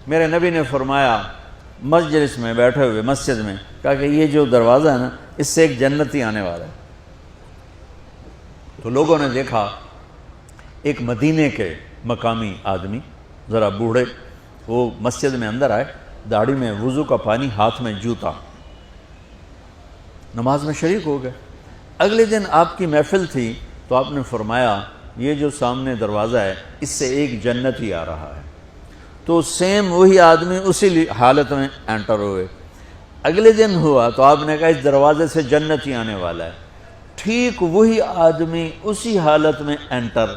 میرے نبی نے فرمایا مجلس میں بیٹھے ہوئے مسجد میں، کہا کہ یہ جو دروازہ ہے نا اس سے ایک جنتی آنے والا ہے۔ تو لوگوں نے دیکھا ایک مدینے کے مقامی آدمی ذرا بوڑھے، وہ مسجد میں اندر آئے، داڑھی میں وضو کا پانی، ہاتھ میں جوتا، نماز میں شریک ہو گئے۔ اگلے دن آپ کی محفل تھی تو آپ نے فرمایا یہ جو سامنے دروازہ ہے اس سے ایک جنتی آ رہا ہے۔ تو سیم وہی آدمی اسی حالت میں انٹر ہوئے۔ اگلے دن ہوا تو آپ نے کہا اس دروازے سے جنتی آنے والا ہے، ٹھیک وہی آدمی اسی حالت میں انٹر۔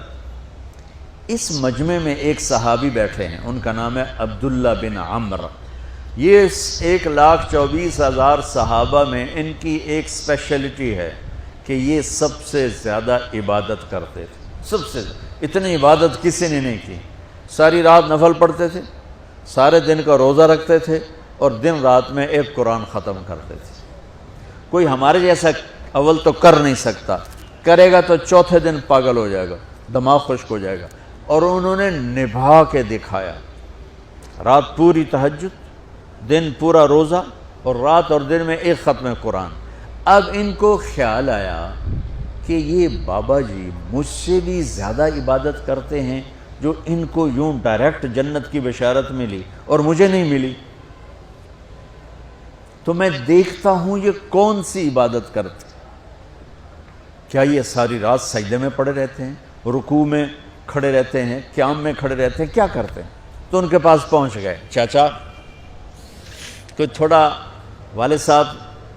اس مجمع میں ایک صحابی بیٹھے ہیں، ان کا نام ہے عبداللہ بن عمرو۔ یہ 1,24,000 صحابہ میں ان کی ایک اسپیشلٹی ہے کہ یہ سب سے زیادہ عبادت کرتے تھے، سب سے اتنی عبادت کسی نے نہیں کی۔ ساری رات نفل پڑھتے تھے، سارے دن کا روزہ رکھتے تھے، اور دن رات میں ایک قرآن ختم کرتے تھے۔ کوئی ہمارے جیسا اول تو کر نہیں سکتا، کرے گا تو چوتھے دن پاگل ہو جائے گا، دماغ خشک ہو جائے گا، اور انہوں نے نبھا کے دکھایا۔ رات پوری تہجد، دن پورا روزہ، اور رات اور دن میں ایک ختم قرآن۔ اب ان کو خیال آیا کہ یہ بابا جی مجھ سے بھی زیادہ عبادت کرتے ہیں، جو ان کو یوں ڈائریکٹ جنت کی بشارت ملی اور مجھے نہیں ملی، تو میں دیکھتا ہوں یہ کون سی عبادت کرتے، کیا یہ ساری رات سجدے میں پڑے رہتے ہیں، رکوع میں کھڑے رہتے ہیں، قیام میں کھڑے رہتے ہیں، کیا کرتے ہیں؟ تو ان کے پاس پہنچ گئے، چاچا کوئی تھوڑا والد صاحب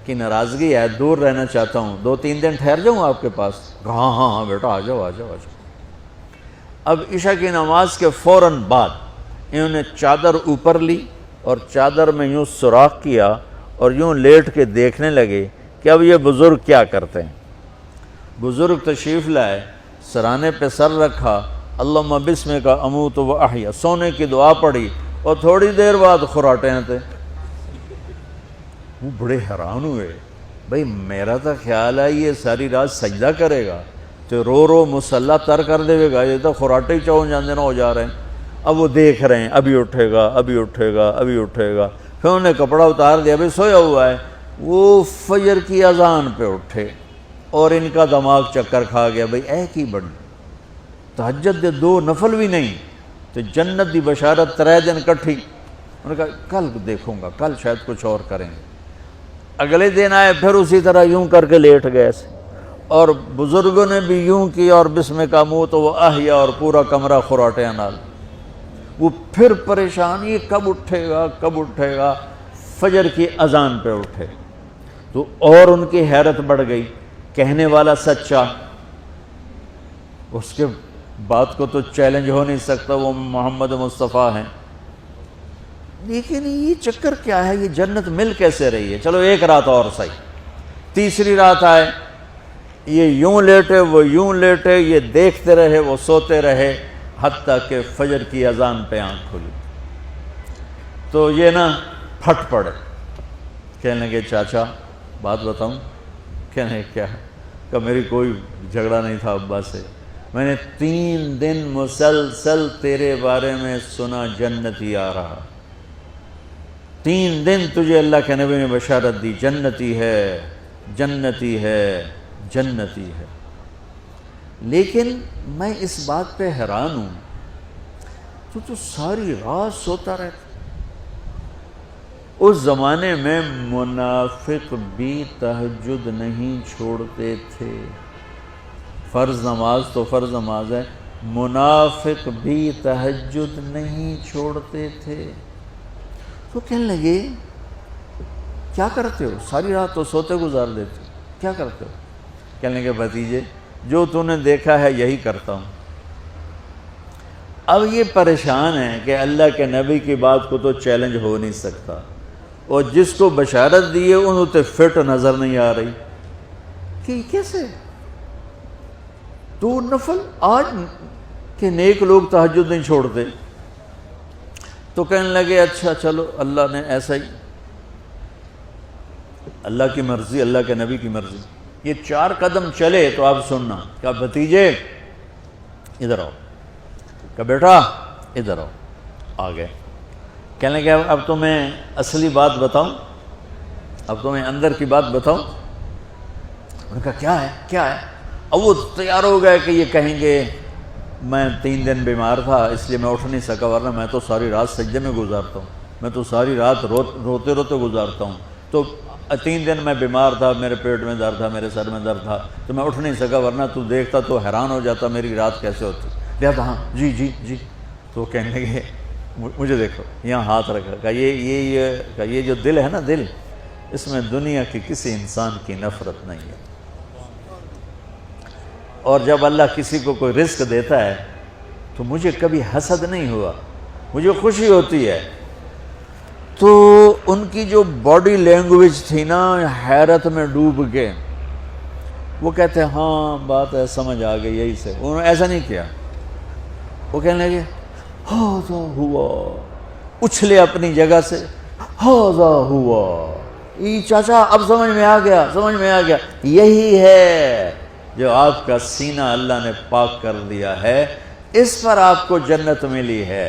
کی ناراضگی ہے، دور رہنا چاہتا ہوں، 2-3 دن ٹھہر جاؤں آپ کے پاس؟ ہاں ہاں ہاں بیٹا آ جاؤ آ جاؤ آ جاؤ۔ اب عشاء کی نماز کے فوراً بعد انہوں نے چادر اوپر لی اور چادر میں یوں سوراخ کیا اور یوں لیٹ کے دیکھنے لگے کہ اب یہ بزرگ کیا کرتے ہیں۔ بزرگ تشریف لائے، سرانے پہ سر رکھا، اللہم بسمک اموت و احیا، سونے کی دعا پڑھی، اور تھوڑی دیر بعد خراٹے تھے۔ وہ بڑے حیران ہوئے، بھئی میرا تو خیال ہے یہ ساری رات سجدہ کرے گا تو رو رو مصلی تر کر دے گا، یہ تو خراٹے ہی چون جاندے نہ ہو جا رہے ہیں۔ اب وہ دیکھ رہے ہیں ابھی اٹھے گا ابھی اٹھے گا ابھی اٹھے گا، پھر انہوں نے کپڑا اتار دیا، بھئی سویا ہوا ہے۔ وہ فجر کی اذان پہ اٹھے اور ان کا دماغ چکر کھا گیا، بھئی اے کی بڑی تہجد دے 2 نفل بھی نہیں تو جنت دی بشارت 3 دن کٹھی۔ انہوں نے کہا کل دیکھوں گا، کل شاید کچھ اور کریں گے۔ اگلے دن آئے، پھر اسی طرح یوں کر کے لیٹ گئے ایسے، اور بزرگوں نے بھی یوں کی، اور بسمک اموت و احیا، اور پورا کمرہ خراٹے نال۔ وہ پھر پریشان، یہ کب اٹھے گا کب اٹھے گا؟ فجر کی اذان پہ اٹھے تو اور ان کی حیرت بڑھ گئی، کہنے والا سچا، اس کے بات کو تو چیلنج ہو نہیں سکتا، وہ محمد مصطفیٰ ہیں، لیکن یہ چکر کیا ہے، یہ جنت مل کیسے رہی ہے؟ چلو ایک رات اور صحیح۔ تیسری رات آئے، یہ یوں لیٹے وہ یوں لیٹے، یہ دیکھتے رہے وہ سوتے رہے، حتیٰ کہ فجر کی اذان پہ آنکھ کھلی تو یہ نا پھٹ پڑے، کہنے لگے چاچا بات بتاؤں؟ کہنے کیا؟ کہ میری کوئی جھگڑا نہیں تھا ابا سے، میں نے 3 دن مسلسل تیرے بارے میں سنا جنتی آ رہا، 3 دن تجھے اللہ کے نبی نے بشارت دی جنتی ہے جنتی ہے جنتی ہے، لیکن میں اس بات پہ حیران ہوں تو ساری رات سوتا رہتا۔ اس زمانے میں منافق بھی تہجد نہیں چھوڑتے تھے، فرض نماز تو فرض نماز ہے، منافق بھی تہجد نہیں چھوڑتے تھے۔ تو کہنے لگے کیا کرتے ہو؟ ساری رات تو سوتے گزار دیتے ہو، کیا کرتے ہو؟ کہنے لگے بھتیجے جو تو نے دیکھا ہے یہی کرتا ہوں۔ اب یہ پریشان ہے کہ اللہ کے نبی کی بات کو تو چیلنج ہو نہیں سکتا، اور جس کو بشارت دی ہے انہوں تے فٹ نظر نہیں آ رہی کہ کیسے 2 نفل آج کہ نیک لوگ تہجد نہیں چھوڑتے۔ تو کہنے لگے اچھا چلو اللہ نے ایسا ہی، اللہ کی مرضی، اللہ کے نبی کی مرضی۔ یہ 4 قدم چلے تو آپ سننا، کہا بھتیجے ادھر آؤ، کہا بیٹا ادھر آؤ، آ گئے۔ کہنے لگے اب تمہیں اصلی بات بتاؤں، اب تمہیں اندر کی بات بتاؤں؟ انہوں نے کہا کیا ہے کیا ہے؟ اب وہ تیار ہو گئے کہ یہ کہیں گے میں 3 دن بیمار تھا اس لیے میں اٹھ نہیں سکا، ورنہ میں تو ساری رات سجدے میں گزارتا ہوں، میں تو ساری رات روتے روتے گزارتا ہوں، تو 3 دن میں بیمار تھا، میرے پیٹ میں درد تھا، میرے سر میں درد تھا، تو میں اٹھ نہیں سکا، ورنہ تو دیکھتا تو حیران ہو جاتا میری رات کیسے ہوتی۔ لہذا ہاں جی جی جی، تو کہنے لگے مجھے دیکھو یہاں ہاتھ رکھا، کہا یہ جو دل ہے نا، دل اس میں دنیا کی کسی انسان کی نفرت نہیں ہے، اور جب اللہ کسی کو کوئی رزق دیتا ہے تو مجھے کبھی حسد نہیں ہوا، مجھے خوشی ہوتی ہے۔ تو ان کی جو باڈی لینگویج تھی نا، حیرت میں ڈوب کے وہ کہتے ہیں ہاں بات ہے سمجھ آ گئی یہی سے، انہوں نے ایسا نہیں کیا، وہ کہنے لگے ہاذا ہوا، اچھلے اپنی جگہ سے، ہاذا ہوا، یہ چاچا اب سمجھ میں آ گیا، سمجھ میں آ گیا، یہی ہے جو آپ کا سینہ اللہ نے پاک کر دیا ہے، اس پر آپ کو جنت ملی ہے۔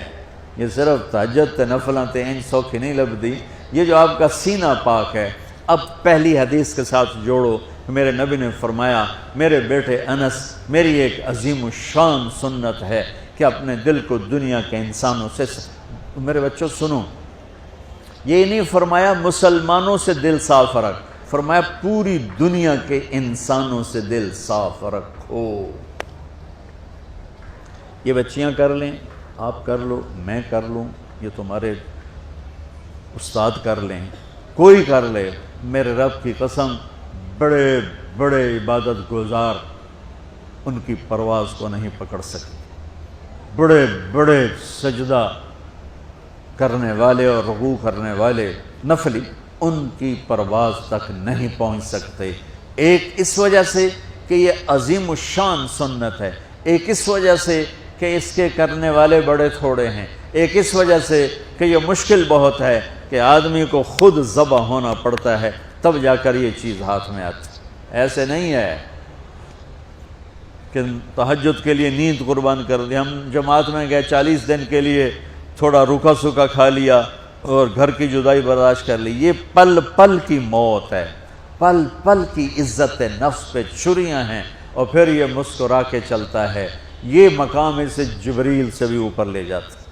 یہ صرف تہجد تے نفلاں تے ان سوکھی نہیں لبدی، یہ جو آپ کا سینہ پاک ہے۔ اب پہلی حدیث کے ساتھ جوڑو، میرے نبی نے فرمایا میرے بیٹے انس، میری ایک عظیم الشان سنت ہے کہ اپنے دل کو دنیا کے انسانوں سے، میرے بچوں سنو، یہ نہیں فرمایا مسلمانوں سے دل صاف رکھ، فرمایا پوری دنیا کے انسانوں سے دل صاف رکھو۔ یہ بچیاں کر لیں، آپ کر لو، میں کر لوں، یہ تمہارے استاد کر لیں، کوئی کر لے، میرے رب کی قسم بڑے بڑے عبادت گزار ان کی پرواز کو نہیں پکڑ سکتے، بڑے بڑے سجدہ کرنے والے اور رکوع کرنے والے نفلی ان کی پرواز تک نہیں پہنچ سکتے۔ ایک اس وجہ سے کہ یہ عظیم الشان سنت ہے، ایک اس وجہ سے کہ اس کے کرنے والے بڑے تھوڑے ہیں، ایک اس وجہ سے کہ یہ مشکل بہت ہے کہ آدمی کو خود ذبح ہونا پڑتا ہے تب جا کر یہ چیز ہاتھ میں آتی۔ ایسے نہیں ہے کہ تہجد کے لیے نیند قربان کر دی، ہم جماعت میں گئے 40 دن کے لیے تھوڑا روکھا سوکھا کھا لیا اور گھر کی جدائی برداشت کر لی، یہ پل پل کی موت ہے، پل پل کی عزت نفس پہ چھریاں ہیں، اور پھر یہ مسکرا کے چلتا ہے، یہ مقام اسے جبریل سے بھی اوپر لے جاتا ہے۔